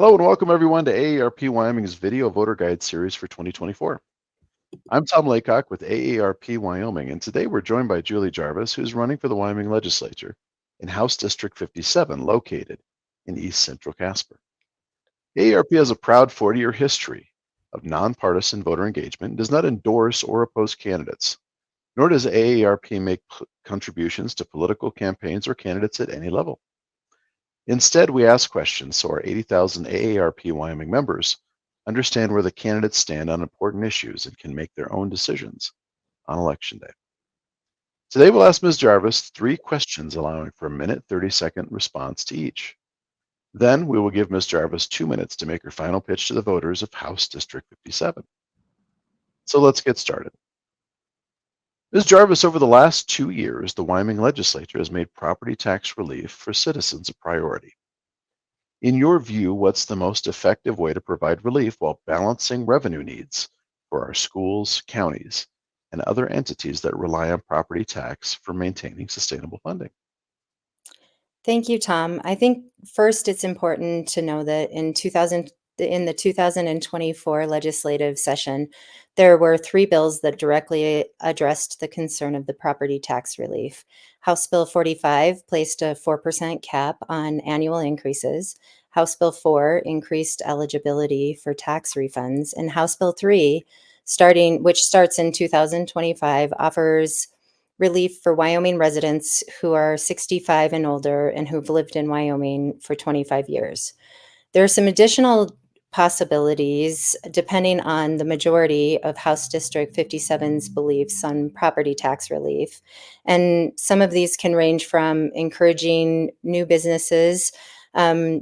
Hello and welcome everyone to AARP Wyoming's Video Voter Guide Series for 2024. I'm Tom Laycock with AARP Wyoming, and today we're joined by Julie Jarvis, who's running for the Wyoming Legislature in House District 57, located in East Central Casper. AARP has a proud 40-year history of nonpartisan voter engagement and does not endorse or oppose candidates, nor does AARP make contributions to political campaigns or candidates at any level. Instead, we ask questions so our 80,000 AARP Wyoming members understand where the candidates stand on important issues and can make their own decisions on Election Day. Today, we'll ask Ms. Jarvis 3 questions allowing for a minute 30-second response to each. Then we will give Ms. Jarvis 2 minutes to make her final pitch to the voters of House District 57. So let's get started. Ms. Jarvis, over the last 2 years, the Wyoming Legislature has made property tax relief for citizens a priority. In your view, what's the most effective way to provide relief while balancing revenue needs for our schools, counties, and other entities that rely on property tax for maintaining sustainable funding? Thank you, Tom. I think first it's important to know that in the 2024 legislative session, there were 3 bills that directly addressed the concern of the property tax relief. House Bill 45 placed a 4% cap on annual increases. House Bill 4 increased eligibility for tax refunds, and House Bill 3, which starts in 2025, offers relief for Wyoming residents who are 65 and older and who've lived in Wyoming for 25 years. There are some additional possibilities depending on the majority of House District 57's beliefs on property tax relief. And some of these can range from encouraging new businesses to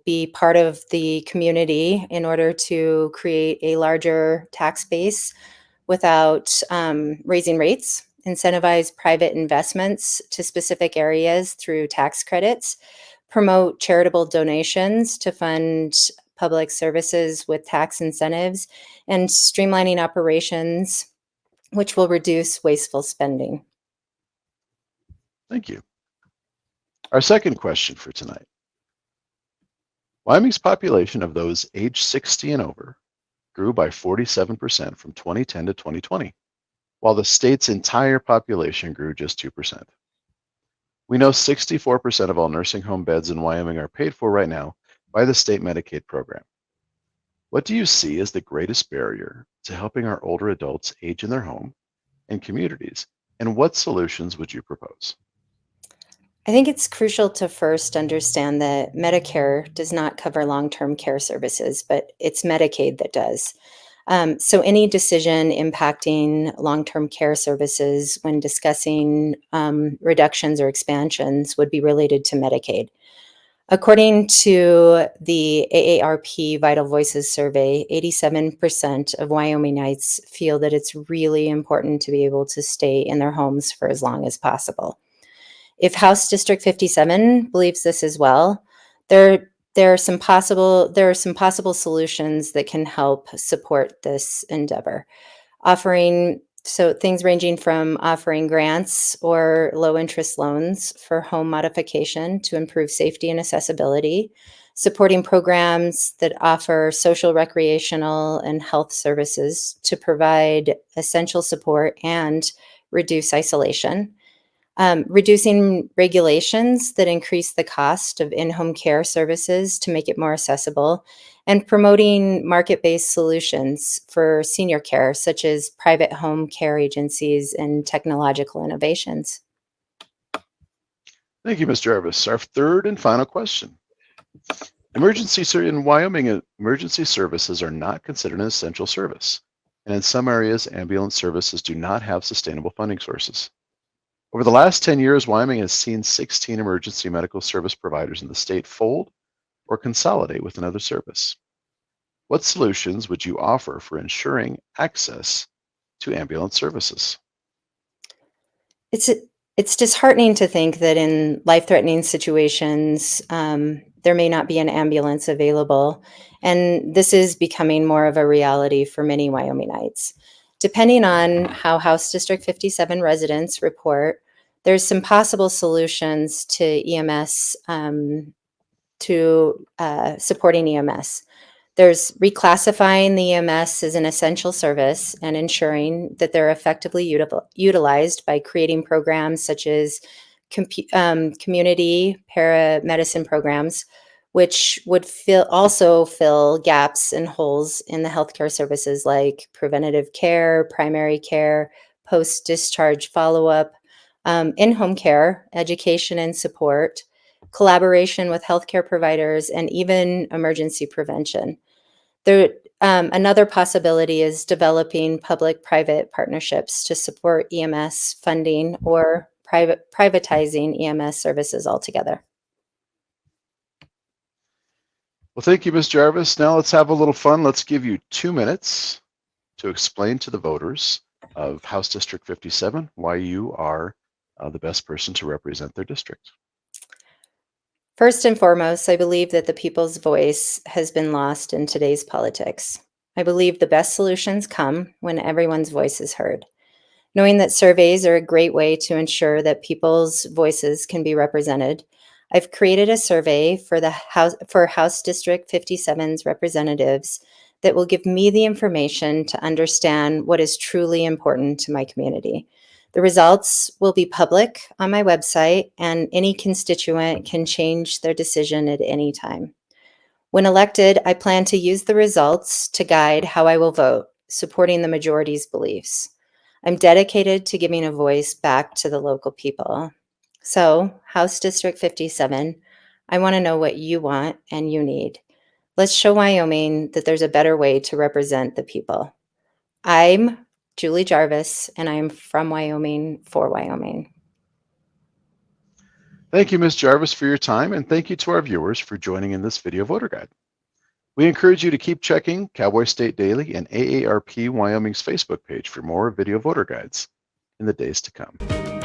be part of the community in order to create a larger tax base without raising rates, incentivize private investments to specific areas through tax credits, promote charitable donations to fund public services with tax incentives, and streamlining operations, which will reduce wasteful spending. Thank you. Our second question for tonight. Wyoming's population of those age 60 and over grew by 47% from 2010 to 2020, while the state's entire population grew just 2%. We know 64% of all nursing home beds in Wyoming are paid for right now by the state Medicaid program. What do you see as the greatest barrier to helping our older adults age in their home and communities, and what solutions would you propose? I think it's crucial to first understand that Medicare does not cover long-term care services, but it's Medicaid that does. So any decision impacting long-term care services when discussing reductions or expansions would be related to Medicaid. According to the AARP Vital Voices survey, 87% of Wyomingites feel that it's really important to be able to stay in their homes for as long as possible. If House District 57 believes this as well, there are some possible solutions that can help support this endeavor. Things ranging from offering grants or low interest loans for home modification to improve safety and accessibility, supporting programs that offer social, recreational, and health services to provide essential support and reduce isolation. Reducing regulations that increase the cost of in-home care services to make it more accessible, and promoting market-based solutions for senior care, such as private home care agencies and technological innovations. Thank you, Ms. Jarvis. Our third and final question. In Wyoming, emergency services are not considered an essential service, and in some areas, ambulance services do not have sustainable funding sources. Over the last 10 years, Wyoming has seen 16 emergency medical service providers in the state fold or consolidate with another service. What solutions would you offer for ensuring access to ambulance services? It's disheartening to think that in life-threatening situations, there may not be an ambulance available, and this is becoming more of a reality for many Wyomingites. Depending on how House District 57 residents report, there's some possible solutions to EMS to supporting EMS. There's reclassifying the EMS as an essential service and ensuring that they're effectively utilized by creating programs such as community paramedicine programs, which would also fill gaps and holes in the healthcare services like preventative care, primary care, post-discharge follow-up, in-home care, education and support, collaboration with healthcare providers, and even emergency prevention. Another possibility is developing public-private partnerships to support EMS funding or privatizing EMS services altogether. Well, thank you, Ms. Jarvis. Now let's have a little fun. Let's give you 2 minutes to explain to the voters of House District 57 why you are the best person to represent their district. First and foremost, I believe that the people's voice has been lost in today's politics. I believe the best solutions come when everyone's voice is heard. Knowing that surveys are a great way to ensure that people's voices can be represented, I've created a survey for House District 57's representatives that will give me the information to understand what is truly important to my community. The results will be public on my website, and any constituent can change their decision at any time. When elected, I plan to use the results to guide how I will vote, supporting the majority's beliefs. I'm dedicated to giving a voice back to the local people. So, House District 57, I want to know what you want and you need. Let's show Wyoming that there's a better way to represent the people. I'm Julie Jarvis, and I'm from Wyoming for Wyoming. Thank you, Ms. Jarvis, for your time, and thank you to our viewers for joining in this video voter guide. We encourage you to keep checking Cowboy State Daily and AARP Wyoming's Facebook page for more video voter guides in the days to come.